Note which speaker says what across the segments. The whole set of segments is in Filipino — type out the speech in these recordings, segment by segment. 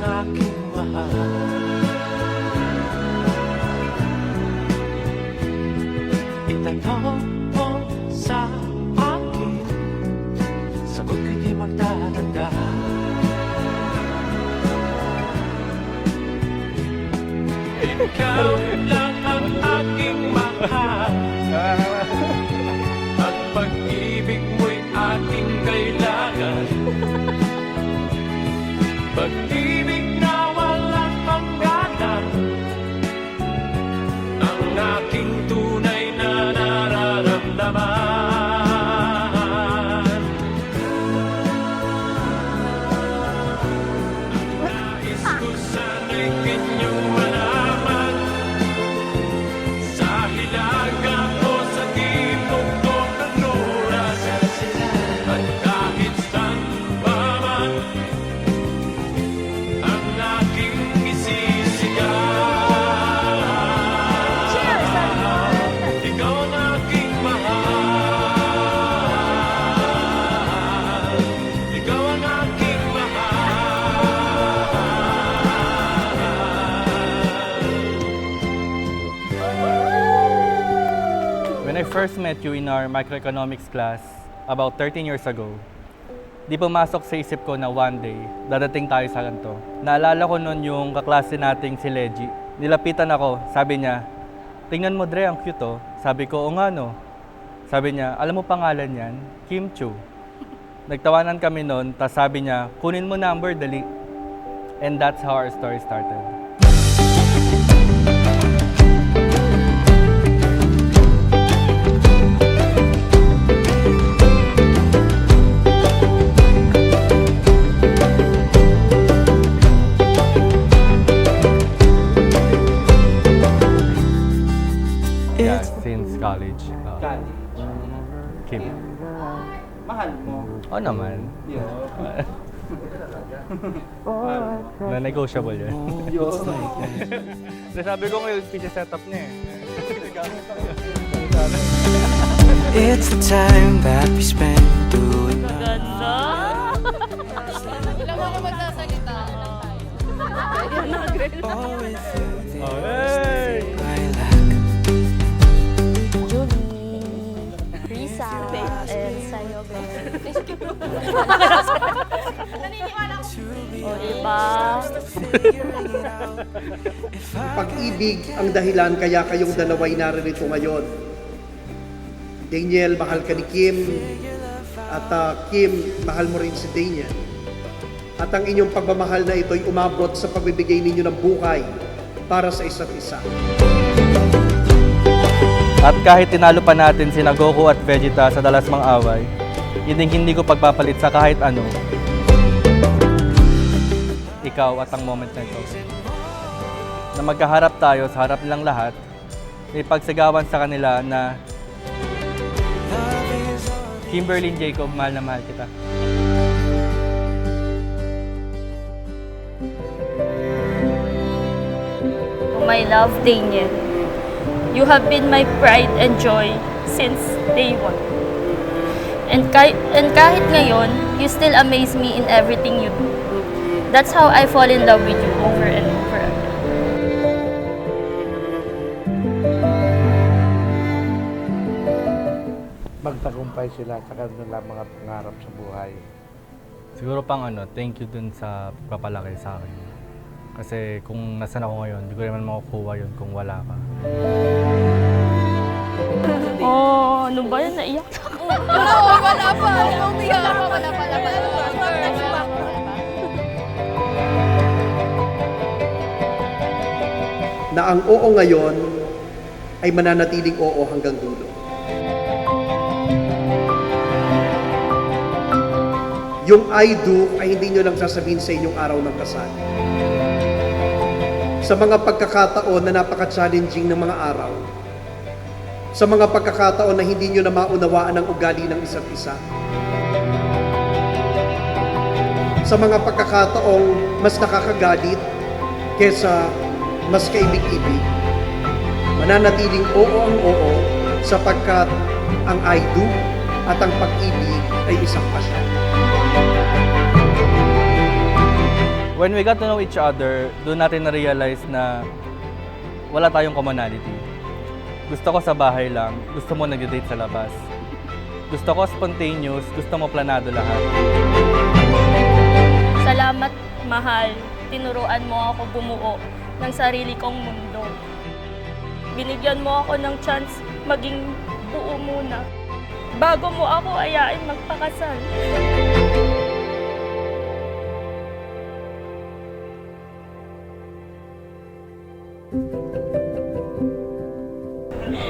Speaker 1: aking mahal. Itanong mo sa akin, sagot ko'y di magtatanda. Ikaw lang ang aking mahal, at pag-ibig mo'y aking kailangan. Pag-ibig na walang hangganan, ang aking tunay na nararamdaman. Nais ko sana'y inyong malaman, sa hilaga ko sa timog ko ng oras, at kahit saan pa man ang aking isisigaw. Ikaw ang aking mahal, ikaw ang aking mahal.
Speaker 2: When I first met you in our microeconomics class about 13 years ago, di pumasok sa isip ko na one day, dadating tayo sa ganito. Naalala ko noon yung kaklase nating si Leggy. Nilapitan ako, sabi niya, tingnan mo Dre, ang cute oh. Sabi ko, o nga no. Sabi niya, alam mo pangalan niyan? Kim Chu. Nagtawanan kami noon, tas sabi niya, kunin mo number, dali. And that's how our story started. Yeah, since college. Kim.
Speaker 3: Mahal mo.
Speaker 2: Oo naman.
Speaker 3: Yun.
Speaker 2: Na-negotiable yun.
Speaker 3: Yun.
Speaker 2: Sabi ko ngayon, PC setup niya eh.
Speaker 1: It's the time that we spend doing
Speaker 4: Ganda! Ilang ako magsasalita lang tayo.
Speaker 1: always through the
Speaker 2: Oh, hey!
Speaker 1: lilac.
Speaker 4: Julie, Risa, and Sayobe. Naniniwala ko. O, diba?
Speaker 5: Pag-ibig ang dahilan kaya kayong dalawa'y naririto ngayon. Daniel, mahal ka ni Kim. At Kim, mahal mo rin si Daniel. At ang inyong pagmamahal na ito'y umabot sa pagbibigay ninyo ng buhay para sa isa't isa.
Speaker 2: At kahit tinalo pa natin si Goku at Vegeta sa dalas mang away, hindi ko pagpapalit sa kahit ano. Ikaw at ang moment na ito. Na magkaharap tayo sa harap nilang lahat, may pagsigawan sa kanila na Kimberly Jacob, mahal na mahal kita.
Speaker 4: My love, Daniel. You have been my pride and joy since day one. And kahit ngayon, you still amaze me in everything you do. That's how I fall in love with you over and over again.
Speaker 3: Magtagumpay sila sa kanilang mga pangarap sa buhay.
Speaker 2: Siguro pang thank you dun sa pagpapalaki sa akin. Kasi kung nasan ako ngayon, hindi ko naman makukuha yun kung wala ka.
Speaker 4: Oh, ano ba yan? Naiyak ako. Wala pa. Wala pa.
Speaker 5: Na ang oo ngayon ay mananatiling oo hanggang dulo. Yung I do ay hindi nyo lang sasabihin sa inyong araw ng kasal. Sa mga pagkakataon na napaka-challenging ng mga araw, sa mga pagkakataon na hindi nyo na maunawaan ang ugali ng isa't isa, sa mga pagkakataong mas nakakagalit kesa mas kaibig-ibig, mananatiling oo ang oo sapagkat ang I do at ang pag-ibig ay isang pasyon.
Speaker 2: When we got to know each other, doon natin na-realize na wala tayong commonality. Gusto ko sa bahay lang, gusto mo nag-date sa labas. Gusto ko spontaneous, gusto mo planado lahat.
Speaker 4: Salamat, mahal. Tinuruan mo ako bumuo ng sarili kong mundo. Binigyan mo ako ng chance maging buo muna bago mo ako ayain magpakasal.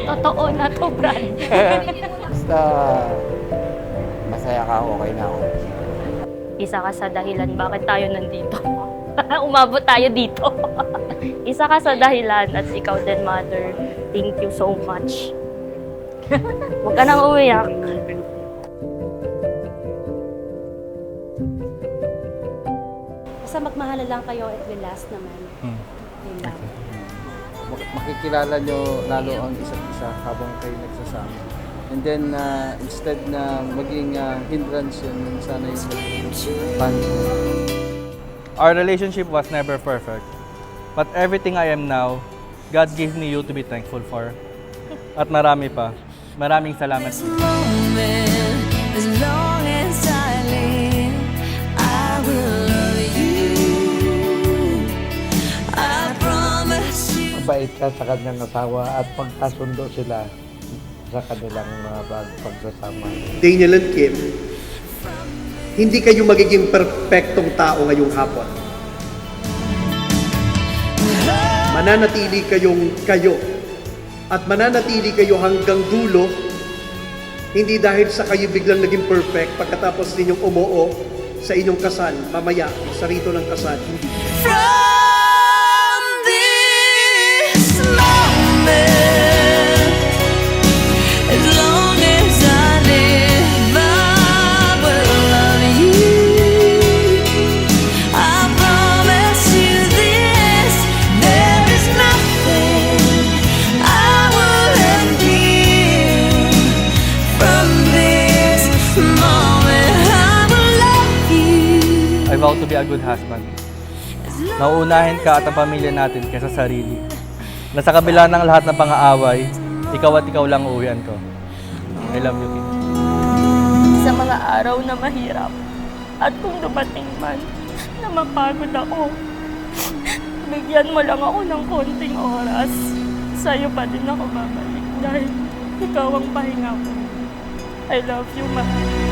Speaker 4: Totoo na to, Brad.
Speaker 6: Basta masaya ka, okay na ako.
Speaker 4: Isa ka sa dahilan bakit tayo nandito. Umabot tayo dito. Isa ka sa dahilan at ikaw din, Mother. Thank you so much. Huwag ka nang umiyak.
Speaker 7: Basta magmahalan lang kayo at will last naman. Yun lang.
Speaker 6: Makikilala nyo lalo ang isa't isa habang kayo nagsasama. And then, instead na maging hindrance yun sana yung bond.
Speaker 2: Our relationship was never perfect. But everything I am now, God gave me you to be thankful for. At marami pa. Maraming salamat.
Speaker 8: Moment, as long as I live, I will love you. I promise you.
Speaker 3: Mabait ka sa kanyang asawa at pagkasundo sila sa kanilang pagsasama.
Speaker 5: Daniel and Kim, hindi kayo magiging perpektong tao ngayong hapon. Mananatili kayong kayo at mananatili kayo hanggang dulo, hindi dahil sa kayo biglang naging perfect pagkatapos ninyong umuo sa inyong kasal, mamaya sa rito ng kasal.
Speaker 8: From this moment, as long as I live, I will love you. I promise you this, there is nothing I wouldn't give. From this moment, I will love you.
Speaker 2: I vow to be a good husband. Nauunahin ka at ang pamilya natin kaysa sarili. Na sa kabila ng lahat ng pang-aaway, ikaw at ikaw lang uuwian ko. I love you, Kim.
Speaker 4: Sa mga araw na mahirap at kung dumating man na mapagod ako, bigyan mo lang ako ng konting oras. Sa'yo pa din ako babalik dahil ikaw ang pahinga ko. I love you, mahal.